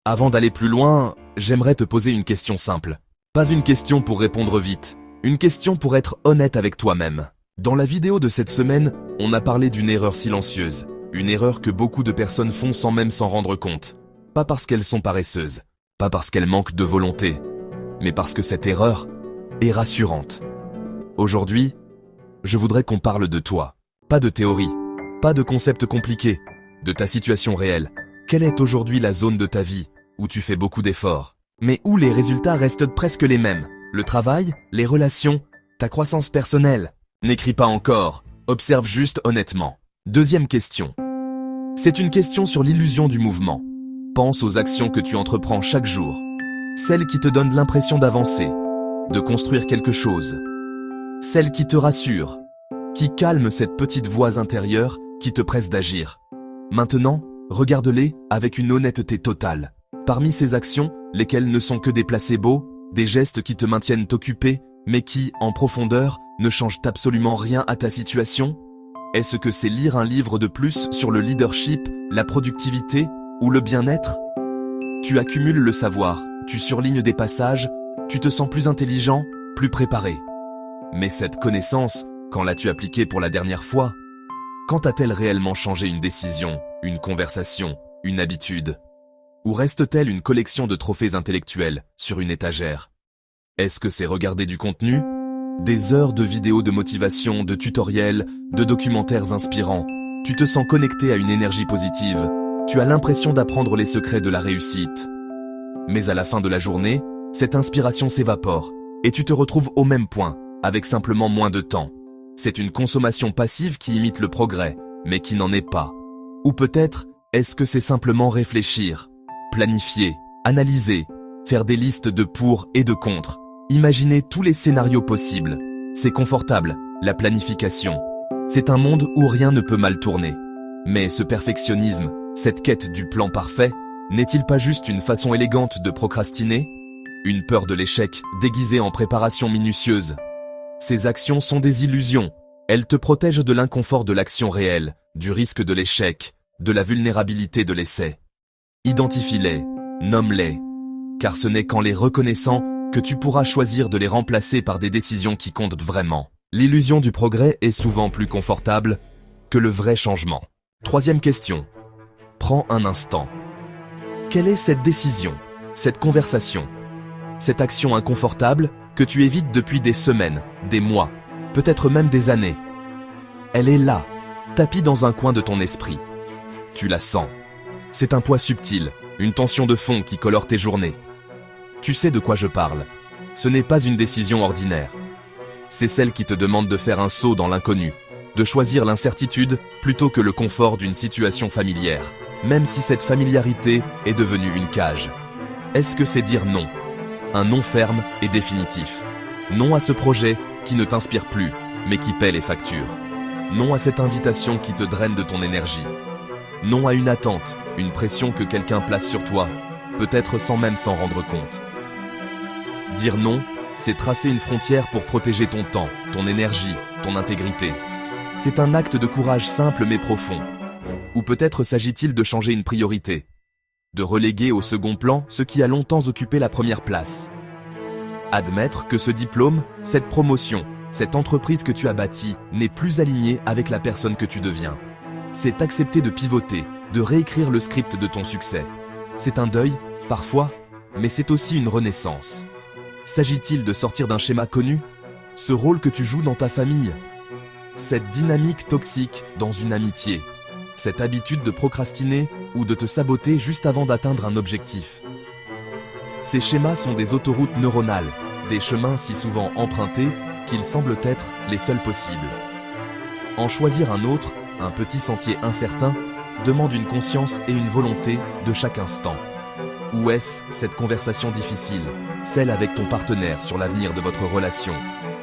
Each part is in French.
Avant d'aller plus loin, j'aimerais te poser une question simple. Pas une question pour répondre vite, une question pour être honnête avec toi-même. Dans la vidéo de cette semaine, on a parlé d'une erreur silencieuse, une erreur que beaucoup de personnes font sans même s'en rendre compte. Pas parce qu'elles sont paresseuses, pas parce qu'elles manquent de volonté, mais parce que cette erreur est rassurante. Aujourd'hui, je voudrais qu'on parle de toi. Pas de théorie, pas de concept compliqué, de ta situation réelle. Quelle est aujourd'hui la zone de ta vie où tu fais beaucoup d'efforts, mais où les résultats restent presque les mêmes? Le travail, les relations, ta croissance personnelle? N'écris pas encore, observe juste honnêtement. Deuxième question. C'est une question sur l'illusion du mouvement. Pense aux actions que tu entreprends chaque jour, celles qui te donnent l'impression d'avancer, de construire quelque chose, celles qui te rassurent, qui calment cette petite voix intérieure qui te presse d'agir. Maintenant, regarde-les avec une honnêteté totale. Parmi ces actions, lesquelles ne sont que des placebos, des gestes qui te maintiennent occupé, mais qui, en profondeur, ne changent absolument rien à ta situation? Est-ce que c'est lire un livre de plus sur le leadership, la productivité ou le bien-être? Tu accumules le savoir, tu surlignes des passages, tu te sens plus intelligent, plus préparé. Mais cette connaissance, quand l'as-tu appliquée pour la dernière fois? Quand a-t-elle réellement changé une décision, une conversation, une habitude? Ou reste-t-elle une collection de trophées intellectuels sur une étagère? Est-ce que c'est regarder du contenu? Des heures de vidéos de motivation, de tutoriels, de documentaires inspirants. Tu te sens connecté à une énergie positive. Tu as l'impression d'apprendre les secrets de la réussite. Mais à la fin de la journée, cette inspiration s'évapore et tu te retrouves au même point, avec simplement moins de temps. C'est une consommation passive qui imite le progrès, mais qui n'en est pas. Ou peut-être, est-ce que c'est simplement réfléchir, planifier, analyser, faire des listes de pour et de contre, imaginer tous les scénarios possibles? C'est confortable, la planification. C'est un monde où rien ne peut mal tourner. Mais ce perfectionnisme, cette quête du plan parfait, n'est-il pas juste une façon élégante de procrastiner? Une peur de l'échec déguisée en préparation minutieuse? Ces actions sont des illusions. Elles te protègent de l'inconfort de l'action réelle, du risque de l'échec, de la vulnérabilité de l'essai. Identifie-les, nomme-les, car ce n'est qu'en les reconnaissant que tu pourras choisir de les remplacer par des décisions qui comptent vraiment. L'illusion du progrès est souvent plus confortable que le vrai changement. Troisième question. Prends un instant. Quelle est cette décision, cette conversation, cette action inconfortable que tu évites depuis des semaines, des mois, peut-être même des années? Elle est là, tapie dans un coin de ton esprit. Tu la sens. C'est un poids subtil, une tension de fond qui colore tes journées. Tu sais de quoi je parle. Ce n'est pas une décision ordinaire. C'est celle qui te demande de faire un saut dans l'inconnu, de choisir l'incertitude plutôt que le confort d'une situation familière, même si cette familiarité est devenue une cage. Est-ce que c'est dire non? Un non ferme et définitif. Non à ce projet qui ne t'inspire plus, mais qui paie les factures. Non à cette invitation qui te draine de ton énergie. Non à une attente, une pression que quelqu'un place sur toi, peut-être sans même s'en rendre compte. Dire non, c'est tracer une frontière pour protéger ton temps, ton énergie, ton intégrité. C'est un acte de courage simple mais profond. Ou peut-être s'agit-il de changer une priorité, de reléguer au second plan ce qui a longtemps occupé la première place. Admettre que ce diplôme, cette promotion, cette entreprise que tu as bâtie n'est plus alignée avec la personne que tu deviens. C'est accepter de pivoter, de réécrire le script de ton succès. C'est un deuil, parfois, mais c'est aussi une renaissance. S'agit-il de sortir d'un schéma connu? Ce rôle que tu joues dans ta famille? Cette dynamique toxique dans une amitié? Cette habitude de procrastiner ou de te saboter juste avant d'atteindre un objectif? Ces schémas sont des autoroutes neuronales, des chemins si souvent empruntés qu'ils semblent être les seuls possibles. En choisir un autre, un petit sentier incertain, demande une conscience et une volonté de chaque instant. Ou est-ce cette conversation difficile, celle avec ton partenaire sur l'avenir de votre relation,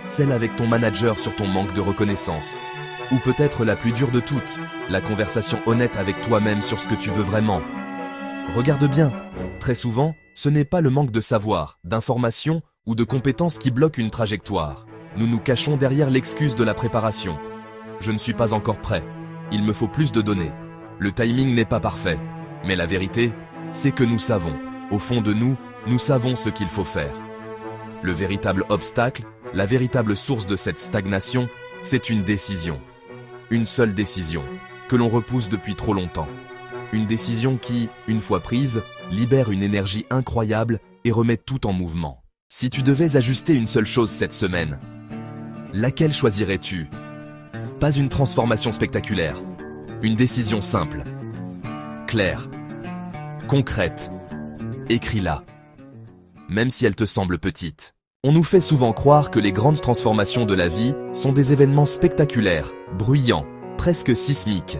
celle avec ton manager sur ton manque de reconnaissance, ou peut-être la plus dure de toutes, la conversation honnête avec toi-même sur ce que tu veux vraiment? Regarde bien, très souvent, ce n'est pas le manque de savoir, d'information ou de compétences qui bloque une trajectoire. Nous nous cachons derrière l'excuse de la préparation. Je ne suis pas encore prêt. Il me faut plus de données. Le timing n'est pas parfait. Mais la vérité, c'est que nous savons. Au fond de nous, nous savons ce qu'il faut faire. Le véritable obstacle, la véritable source de cette stagnation, c'est une décision. Une seule décision, que l'on repousse depuis trop longtemps. Une décision qui, une fois prise, libère une énergie incroyable et remet tout en mouvement. Si tu devais ajuster une seule chose cette semaine, laquelle choisirais-tu? Pas une transformation spectaculaire, une décision simple, claire, concrète. Écris-la. Même si elle te semble petite. On nous fait souvent croire que les grandes transformations de la vie sont des événements spectaculaires, bruyants, presque sismiques.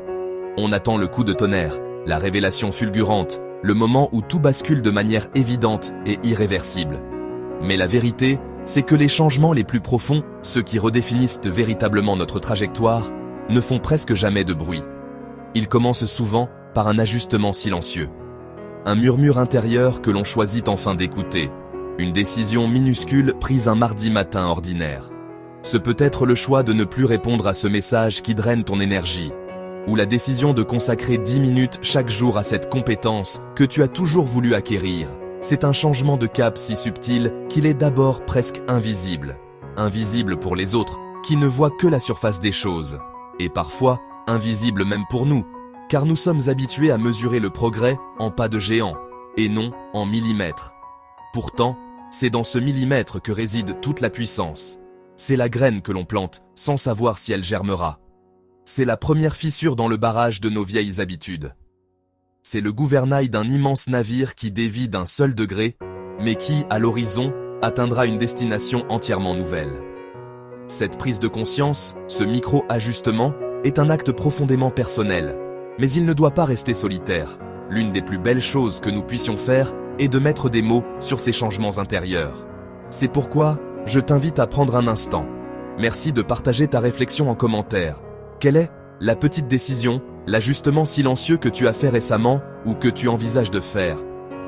On attend le coup de tonnerre, la révélation fulgurante, le moment où tout bascule de manière évidente et irréversible. Mais la vérité, c'est que les changements les plus profonds, ceux qui redéfinissent véritablement notre trajectoire, ne font presque jamais de bruit. Ils commencent souvent par un ajustement silencieux. Un murmure intérieur que l'on choisit enfin d'écouter. Une décision minuscule prise un mardi matin ordinaire. Ce peut être le choix de ne plus répondre à ce message qui draine ton énergie. Ou la décision de consacrer 10 minutes chaque jour à cette compétence que tu as toujours voulu acquérir. C'est un changement de cap si subtil qu'il est d'abord presque invisible. Invisible pour les autres, qui ne voient que la surface des choses. Et parfois, invisible même pour nous. Car nous sommes habitués à mesurer le progrès en pas de géant, et non en millimètres. Pourtant, c'est dans ce millimètre que réside toute la puissance. C'est la graine que l'on plante, sans savoir si elle germera. C'est la première fissure dans le barrage de nos vieilles habitudes. C'est le gouvernail d'un immense navire qui dévie d'un seul degré, mais qui, à l'horizon, atteindra une destination entièrement nouvelle. Cette prise de conscience, ce micro-ajustement, est un acte profondément personnel. Mais il ne doit pas rester solitaire. L'une des plus belles choses que nous puissions faire est de mettre des mots sur ces changements intérieurs. C'est pourquoi je t'invite à prendre un instant. Merci de partager ta réflexion en commentaire. Quelle est la petite décision, l'ajustement silencieux que tu as fait récemment ou que tu envisages de faire?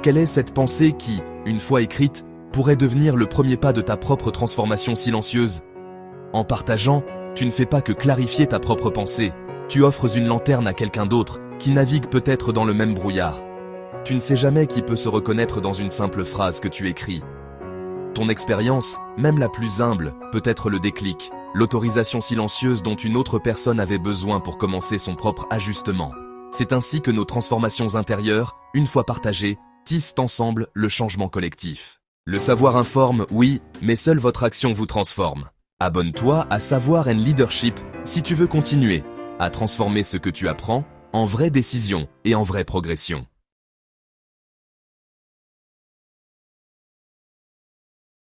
Quelle est cette pensée qui, une fois écrite, pourrait devenir le premier pas de ta propre transformation silencieuse? En partageant, tu ne fais pas que clarifier ta propre pensée. Tu offres une lanterne à quelqu'un d'autre qui navigue peut-être dans le même brouillard. Tu ne sais jamais qui peut se reconnaître dans une simple phrase que tu écris. Ton expérience, même la plus humble, peut être le déclic, l'autorisation silencieuse dont une autre personne avait besoin pour commencer son propre ajustement. C'est ainsi que nos transformations intérieures, une fois partagées, tissent ensemble le changement collectif. Le savoir informe, oui, mais seule votre action vous transforme. Abonne-toi à Savoir & Leadership si tu veux continuer à transformer ce que tu apprends en vraies décisions et en vraie progression.